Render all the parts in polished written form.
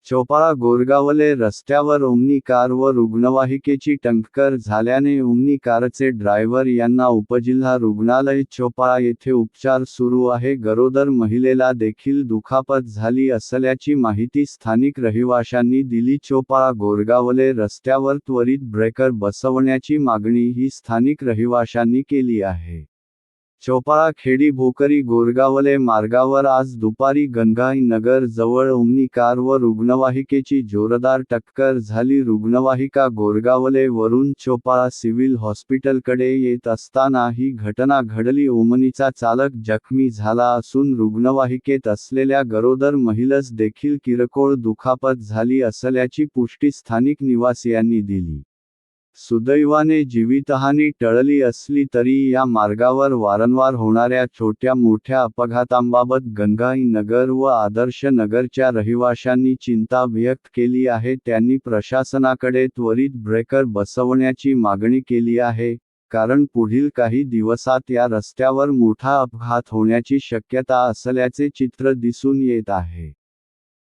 चोपाळा गोरगावले रस्त्यावर omni car व रुग्णवाहिकेची टक्कर झाल्याने ओमनी कारचे ड्रायव्हर यांना उपजिल्हा रुग्णालय चोपाळा येथे उपचार सुरू आहे. गरोदर महिलेला देखील दुखापत झाली असल्याची माहिती स्थानिक रहिवाशांनी दिली. चोपाळा गोरगावले रस्त्यावर त्वरित ब्रेकर बसवण्याची मागणी ही स्थानिक रहिवाशांनी केली आहे. चोपाळा खेडी भोकरी गोरगावले मार्गावर आज दुपारी गंगाई नगर जवळ ओमनी कार व रुग्णवाहिकेची जोरदार टक्कर झाली. रुग्णवाहिका गोरगावले वरून चोपाळा सिव्हिल हॉस्पिटलकडे येत असताना ही घटना घडली. ओमनीचा चालक जखमी झाला असून रुग्णवाहिकेत असलेल्या गरोदर महिलेस देखील किरकोळ दुखापत झाली असल्याची पुष्टी स्थानिक निवासियांनी दिली. सुदैवाने जीवितहानी टळली असली तरी या मार्गावर वारंवार होणाऱ्या छोट्या मोठ्या अपघातांबाबत गंगाई नगर व आदर्श नगरच्या रहिवाशांनी चिंता व्यक्त केली आहे. त्यांनी प्रशासनाकडे त्वरित ब्रेकर बसवण्याची मागणी केली आहे, कारण पुढील काही दिवसात या रस्त्यावर मोठा अपघात होण्याची शक्यता असल्याचे चित्र दिसून येत आहे.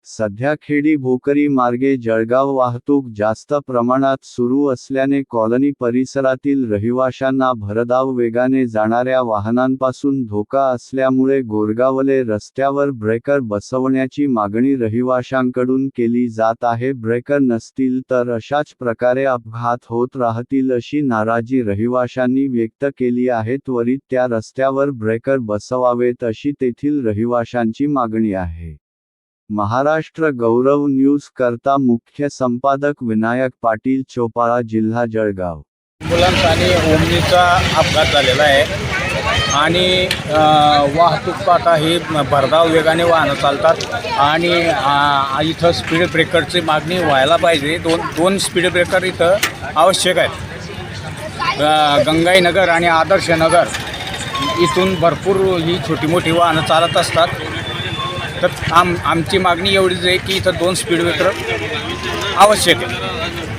सध्या खेडी भोकरी मार्गे जळगाव वाहतूक जास्त प्रमाणात सुरू असल्याने कॉलनी परिसरातील रहिवाशांना भरधाव वेगाने जाणाऱ्या वाहनांपासून धोका असल्यामुळे गोरगावले रस्त्यावर ब्रेकर बसवण्याची मागणी रहिवाशांकडून केली जात आहे. ब्रेकर नसतील तर अशाच प्रकारे अपघात होत राहतील अशी नाराजी रहिवाशांनी व्यक्त केली आहे. त्वरित त्या रस्त्यावर ब्रेकर बसवावेत अशी तेथील रहिवाशांची मागणी आहे. महाराष्ट्र गौरव न्यूज करता मुख्य संपादक विनायक पाटील, चोपाळा जिल्हा जळगाव. ॲम्ब्युलन्स आणि ओमनीचा अपघात झालेला आहे आणि वाहतूक आता ही भरधाव वेगाने वाहनं चालतात आणि इथं स्पीड ब्रेकरची मागणी व्हायला पाहिजे. दोन स्पीड ब्रेकर इथं आवश्यक आहेत. गंगाई नगर आणि आदर्श नगर इथून भरपूर ही छोटी मोठी वाहनं चालत असतात. तर आमची मागणी एवढीच आहे की इथं 2 स्पीड ब्रेकर आवश्यक आहे.